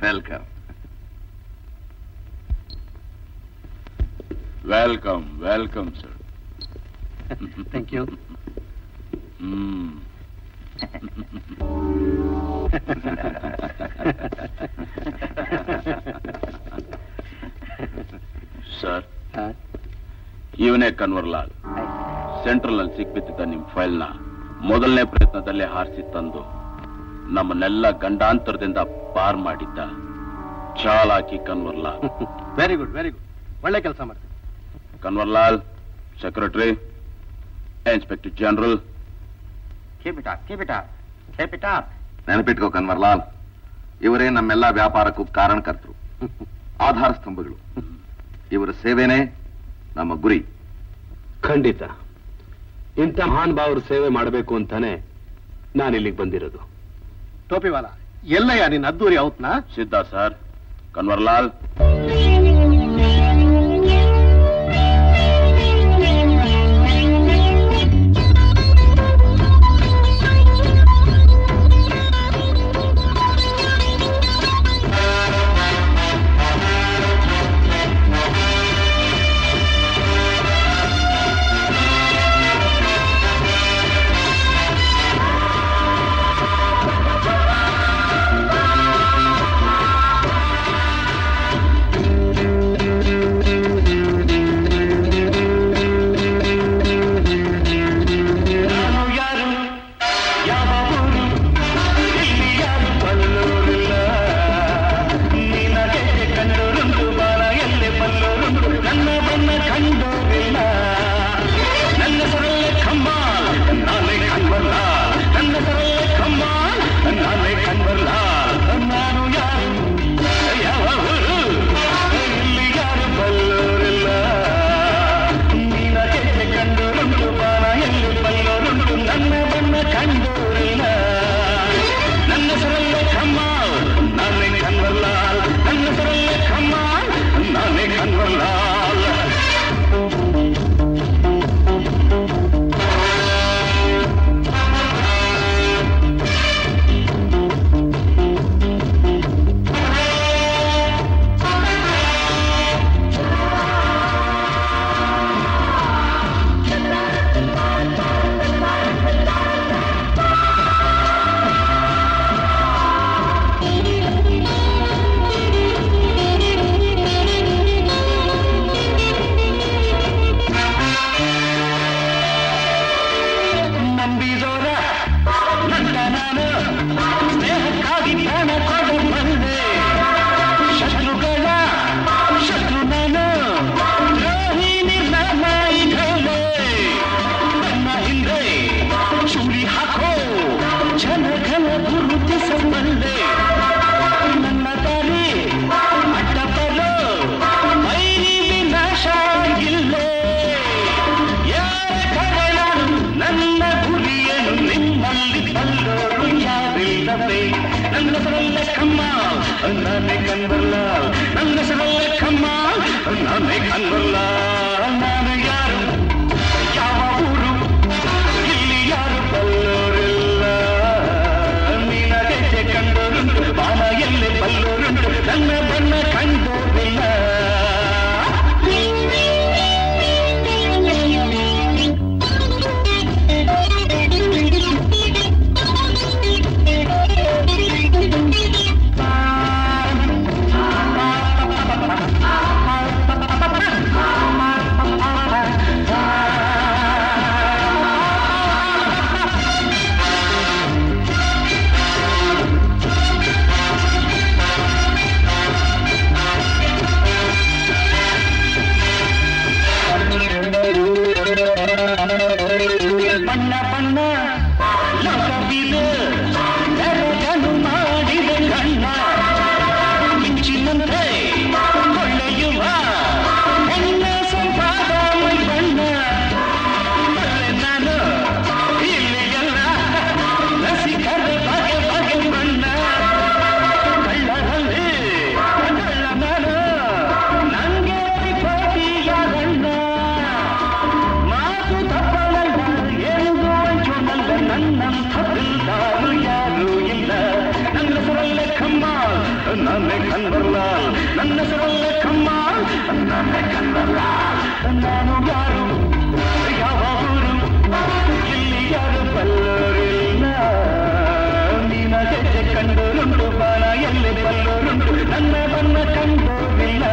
Welcome welcome welcome sir. Thank you. Sir, ಇವನೇ Kanwarlal. Central ಅಲ್ಲಿ ಸಿಕ್ಬಿದ್ದ ನಿಮ್ ಫೈಲ್ನ ಮೊದಲನೇ ಪ್ರಯತ್ನದಲ್ಲೇ ಹಾರಿಸಿ ತಂದು ನಮ್ಮನ್ನೆಲ್ಲ ಗಂಡಾಂತರದಿಂದ ಪಾರ್ ಮಾಡಿದ್ದ ಚಾಲಾಕಿ Kanwarlal. Very good, very good. ಒಳ್ಳೆ ಕೆಲಸ ಮಾಡ್ತೀನಿ. ಕನ್ವರ್ಲಾಲ್, ಸೆಕ್ರೆಟರಿ, ಇನ್ಸ್ಪೆಕ್ಟರ್ ಜನರಲ್, ನೆನಪಿಟ್ಕೋ ಕನ್ವರ್ಲಾಲ್, ಇವರೇ ನಮ್ಮೆಲ್ಲ ವ್ಯಾಪಾರಕ್ಕೂ ಕಾರಣಕರ್ತರು, ಆಧಾರ ಸ್ತಂಭಗಳು. ಇವರ ಸೇವೆನೇ ನಮ್ಮ ಗುರಿ. ಖಂಡಿತ ಇಂಥ ಮಹಾನ್ ಭಾವರು ಸೇವೆ ಮಾಡಬೇಕು ಅಂತಾನೆ ನಾನಿಲ್ಲಿಗೆ ಬಂದಿರೋದು. ಟೋಪಿವಾಲ, ಎಲ್ಲಯ್ಯ ನಿನ್ನ ಅದ್ದೂರಿ ಔತ್ನಾ? ಸಿದ್ಧ ಸರ್. ಕನ್ವರ್ಲಾಲ್, ನಾನೇ ಕನ್ವರ್ಲಾಲ್. ನಾನು ಯಾರು, ಯಾವ ಊರು, ಇಲ್ಲಿ ಯಾರು ಬಲ್ಲೋರಿಲ್ಲ. ನಿನ್ನ ಹೆಜ್ಜೆ ಕಂಡೋರುಂಟು, ಬಾಣ ಎಲ್ಲಿ ಬಲ್ಲೋರುಂಟು, ನನ್ನ ಬಣ್ಣ ಕಂಡೋರಿಲ್ಲ.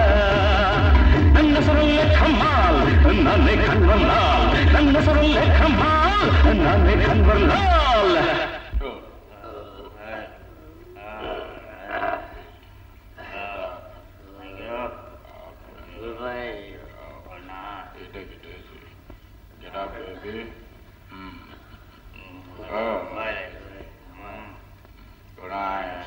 ನನ್ನ ಸರಲ್ಲೇ ಕಮಾಲ್, ನಾನೇ ಕನ್ವರ್ಲಾಲ್. ನನ್ನ ಸರಲ್ಲೇ ಕಮಾಲ್, ನಾನೇ Kanwarlal. Get up, baby. Good night. Good night.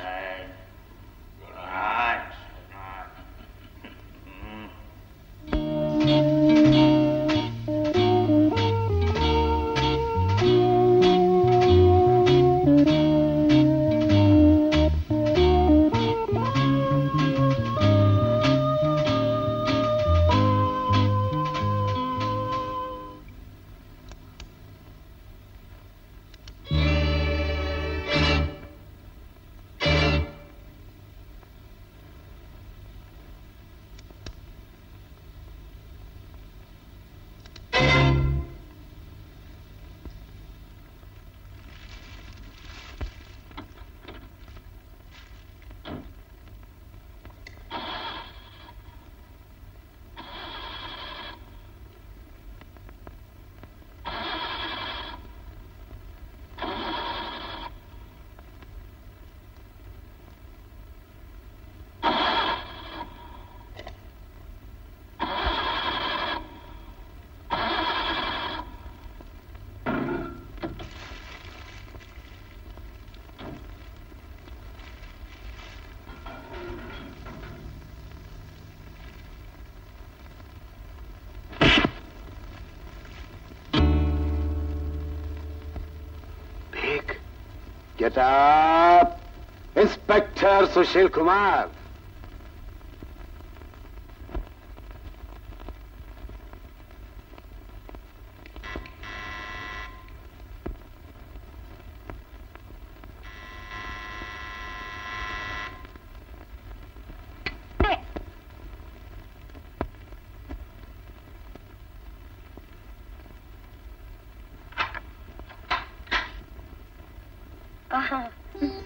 Get up! Inspector Sushil Kumar.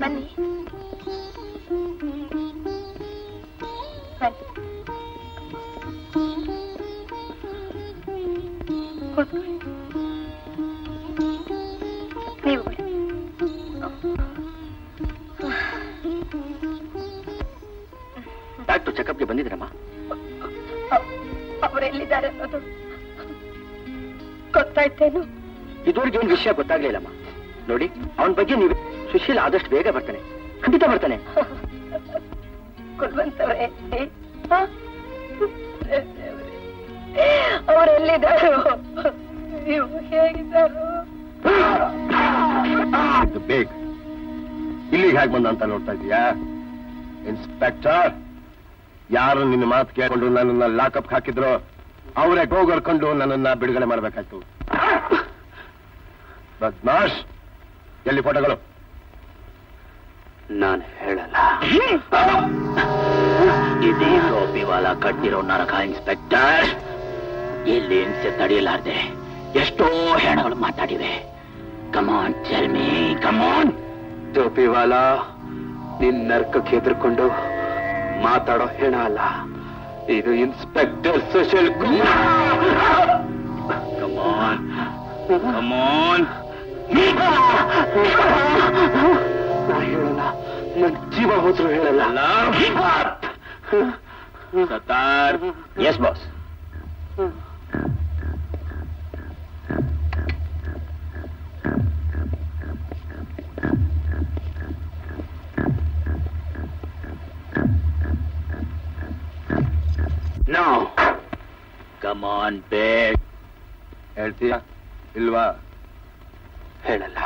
ಬನ್ನಿ ನೀವು ಡಾಕ್ಟರ್ ಚೆಕಪ್ಗೆ ಬಂದಿದ್ದೀರಮ್ಮ? ಅವರೆಲ್ಲಿದ್ದಾರೆ ಅನ್ನೋದು ಗೊತ್ತಾಯ್ತೇನು? ಇದುವರೆಗೆ ಏನು ವಿಷಯ ಗೊತ್ತಾಗ್ಲಿಲ್ಲಮ್ಮ. ನೋಡಿ, ಅವನ ಬಗ್ಗೆ ನೀವು ಸುಶೀಲ್ ಆದಷ್ಟು ಬೇಗ ಬರ್ತಾನೆ, ಖಂಡಿತ ಬರ್ತಾನೆ. ಕುಲ್ವಂತವ್ರೆ, ಅವರೆಲ್ಲಿದ್ದಾರೋ, ನೀವು ಹೇಗಿದ್ದಾರೋ? ಬೇಗ ಇಲ್ಲಿಗೆ ಹೇಗೆ ಬಂದ ಅಂತ ನೋಡ್ತಾ ಇದೀಯಾ? ಇನ್ಸ್ಪೆಕ್ಟರ್, ಯಾರು ನಿನ್ನ ಮಾತು ಕೇಳಿಕೊಂಡು ನನ್ನನ್ನ ಲಾಕಪ್ ಹಾಕಿದ್ರು ಅವರೇ ಗೋಗರ್ಕೊಂಡು ನನ್ನನ್ನ ಬಿಡುಗಡೆ ಮಾಡಬೇಕಾಯ್ತು. ಬದ್ಮಾಶ್, ಎಲ್ಲಿ ಫೋಟೋಗಳು? ನಾನು ಹೇಳಲ್ಲ. ಇದೇ ಟೋಪಿವಾಲ ಕಟ್ಟಿರೋ ನರಕ ಇನ್ಸ್ಪೆಕ್ಟರ್. ಇಲ್ಲಿ ಹಿಂಸೆ ತಡೆಯಲಾರ್ದೆ ಎಷ್ಟೋ ಹೆಣಗಳು ಮಾತಾಡಿವೆ. ಕಮಾನ್ ಟೆಲ್ ಮೀ, ಕಮಾನ್. ಟೋಪಿವಾಲ, ನಿನ್ ನರ್ಕಕ್ಕೆ ಹೆದರ್ಕೊಂಡು ಮಾತಾಡೋ ಹೆಣ ಅಲ್ಲ, ಇದು inspector Sushil Kumar. Come on come on. ನಾ ಹೇಳಲ್ಲ, ನನ್ ಜೀವ ಹೋದ್ರು ಹೇಳಲ್ಲ. Sattar. Yes boss. No. Come on ಬೇಗ್. ಹೇಳ್ತೀಯಾ ಇಲ್ವಾ? ಹೇಳಲ್ಲ.